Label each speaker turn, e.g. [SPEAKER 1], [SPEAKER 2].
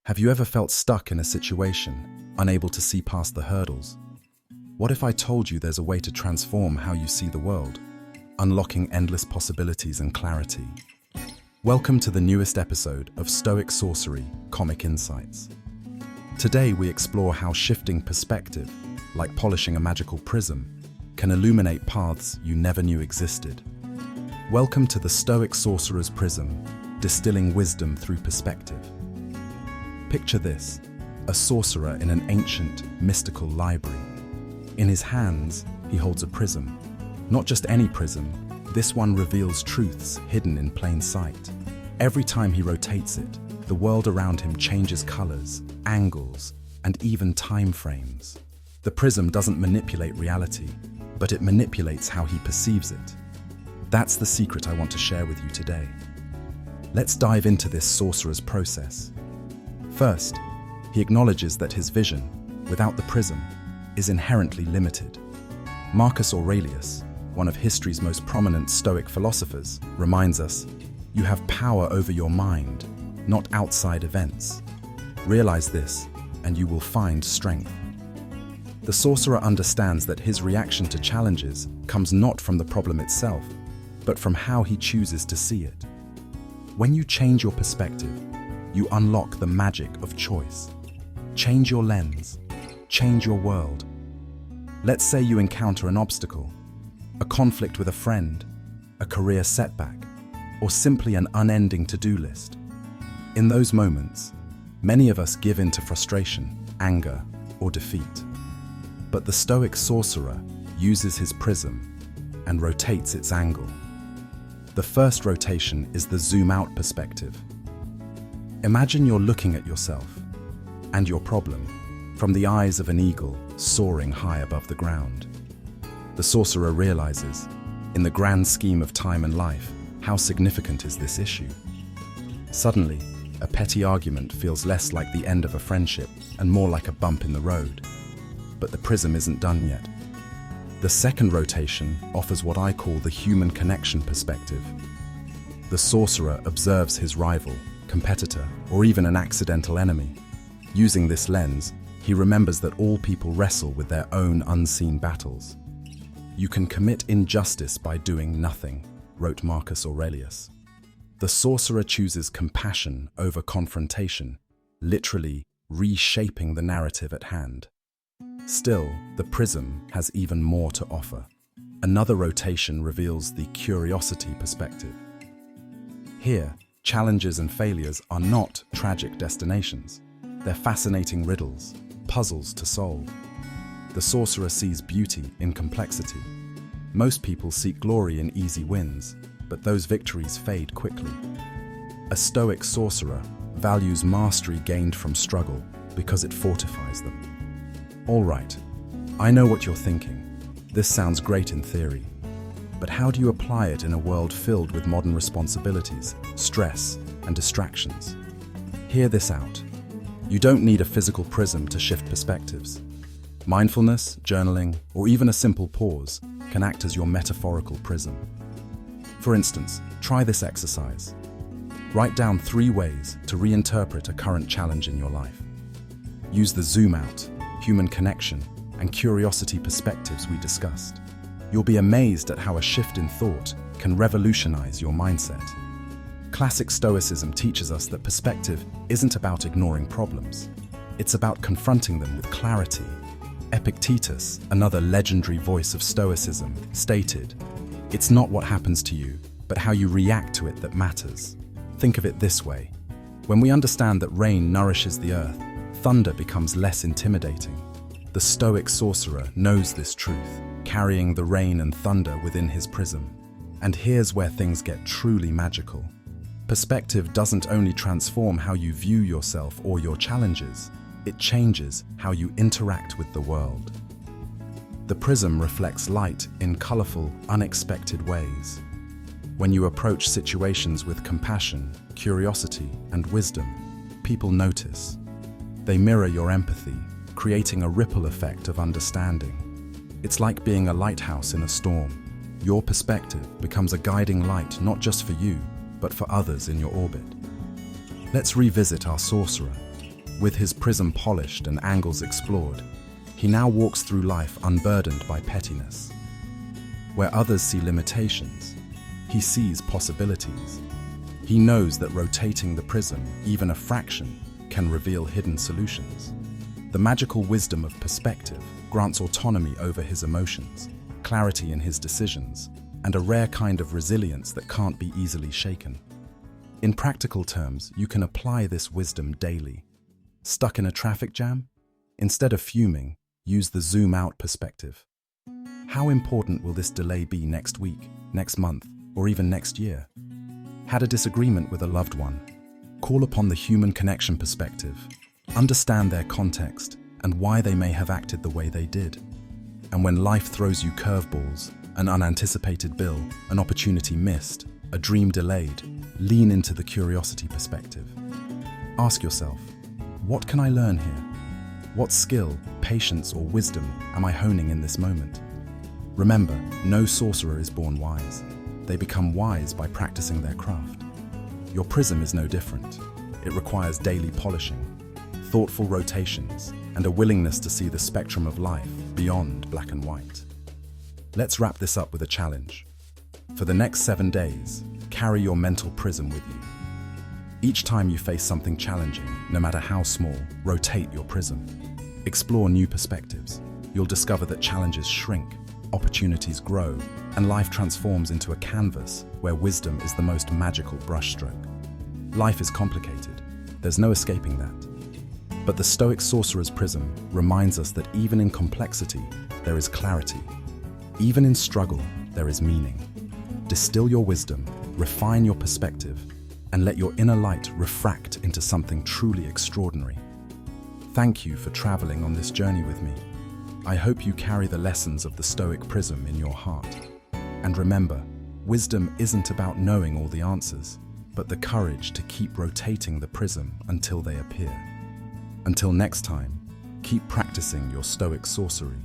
[SPEAKER 1] Have you ever felt stuck in a situation, unable to see past the hurdles? What if I told you there's a way to transform how you see the world, unlocking endless possibilities and clarity? Welcome to the newest episode of Stoic Sorcerer Comic Insights. Today we explore how shifting perspective, like polishing a magical prism, can illuminate paths you never knew existed. Welcome to the Stoic Sorcerer's Prism, distilling wisdom through perspective. Picture this, a sorcerer in an ancient, mystical library. In his hands, he holds a prism. Not just any prism, this one reveals truths hidden in plain sight. Every time he rotates it, the world around him changes colors, angles, and even time frames. The prism doesn't manipulate reality, but it manipulates how he perceives it. That's the secret I want to share with you today. Let's dive into this sorcerer's process. First, he acknowledges that his vision, without the prism, is inherently limited. Marcus Aurelius, one of history's most prominent Stoic philosophers, reminds us, "You have power over your mind, not outside events. Realize this, and you will find strength." The sorcerer understands that his reaction to challenges comes not from the problem itself, but from how he chooses to see it. When you change your perspective, you unlock the magic of choice. Change your lens, change your world. Let's say you encounter an obstacle, a conflict with a friend, a career setback, or simply an unending to-do list. In those moments, many of us give in to frustration, anger, or defeat. But the Stoic sorcerer uses his prism and rotates its angle. The first rotation is the zoom-out perspective. Imagine you're looking at yourself and your problem from the eyes of an eagle soaring high above the ground. The sorcerer realizes, in the grand scheme of time and life, how significant is this issue. Suddenly, a petty argument feels less like the end of a friendship and more like a bump in the road. But the prism isn't done yet. The second rotation offers what I call the human connection perspective. The sorcerer observes his rival, competitor, or even an accidental enemy. Using this lens, he remembers that all people wrestle with their own unseen battles. "You can commit injustice by doing nothing," wrote Marcus Aurelius. The sorcerer chooses compassion over confrontation, literally reshaping the narrative at hand. Still, the prism has even more to offer. Another rotation reveals the curiosity perspective. Here, challenges and failures are not tragic destinations. They're fascinating riddles, puzzles to solve. The sorcerer sees beauty in complexity. Most people seek glory in easy wins, but those victories fade quickly. A Stoic sorcerer values mastery gained from struggle because it fortifies them. All right, I know what you're thinking. This sounds great in theory. But how do you apply it in a world filled with modern responsibilities, stress, and distractions? Hear this out. You don't need a physical prism to shift perspectives. Mindfulness, journaling, or even a simple pause can act as your metaphorical prism. For instance, try this exercise. Write down 3 ways to reinterpret a current challenge in your life. Use the zoom out, human connection, and curiosity perspectives we discussed. You'll be amazed at how a shift in thought can revolutionize your mindset. Classic Stoicism teaches us that perspective isn't about ignoring problems. It's about confronting them with clarity. Epictetus, another legendary voice of Stoicism, stated, "It's not what happens to you, but how you react to it that matters." Think of it this way. When we understand that rain nourishes the earth, thunder becomes less intimidating. The Stoic sorcerer knows this truth, carrying the rain and thunder within his prism. And here's where things get truly magical. Perspective doesn't only transform how you view yourself or your challenges, it changes how you interact with the world. The prism reflects light in colorful, unexpected ways. When you approach situations with compassion, curiosity, and wisdom, people notice. They mirror your empathy, creating a ripple effect of understanding. It's like being a lighthouse in a storm. Your perspective becomes a guiding light not just for you, but for others in your orbit. Let's revisit our sorcerer. With his prism polished and angles explored, he now walks through life unburdened by pettiness. Where others see limitations, he sees possibilities. He knows that rotating the prism, even a fraction, can reveal hidden solutions. The magical wisdom of perspective grants autonomy over his emotions, clarity in his decisions, and a rare kind of resilience that can't be easily shaken. In practical terms, you can apply this wisdom daily. Stuck in a traffic jam? Instead of fuming, use the zoom-out perspective. How important will this delay be next week, next month, or even next year? Had a disagreement with a loved one? Call upon the human connection perspective. Understand their context and why they may have acted the way they did. And when life throws you curveballs, an unanticipated bill, an opportunity missed, a dream delayed, lean into the curiosity perspective. Ask yourself, what can I learn here? What skill, patience, or wisdom am I honing in this moment? Remember, no sorcerer is born wise. They become wise by practicing their craft. Your prism is no different. It requires daily polishing, thoughtful rotations, and a willingness to see the spectrum of life beyond black and white. Let's wrap this up with a challenge. For the next 7 days, carry your mental prism with you. Each time you face something challenging, no matter how small, rotate your prism. Explore new perspectives. You'll discover that challenges shrink, opportunities grow, and life transforms into a canvas where wisdom is the most magical brushstroke. Life is complicated. There's no escaping that. But the Stoic Sorcerer's prism reminds us that even in complexity, there is clarity. Even in struggle, there is meaning. Distill your wisdom, refine your perspective, and let your inner light refract into something truly extraordinary. Thank you for traveling on this journey with me. I hope you carry the lessons of the Stoic prism in your heart. And remember, wisdom isn't about knowing all the answers, but the courage to keep rotating the prism until they appear. Until next time, keep practicing your Stoic sorcery.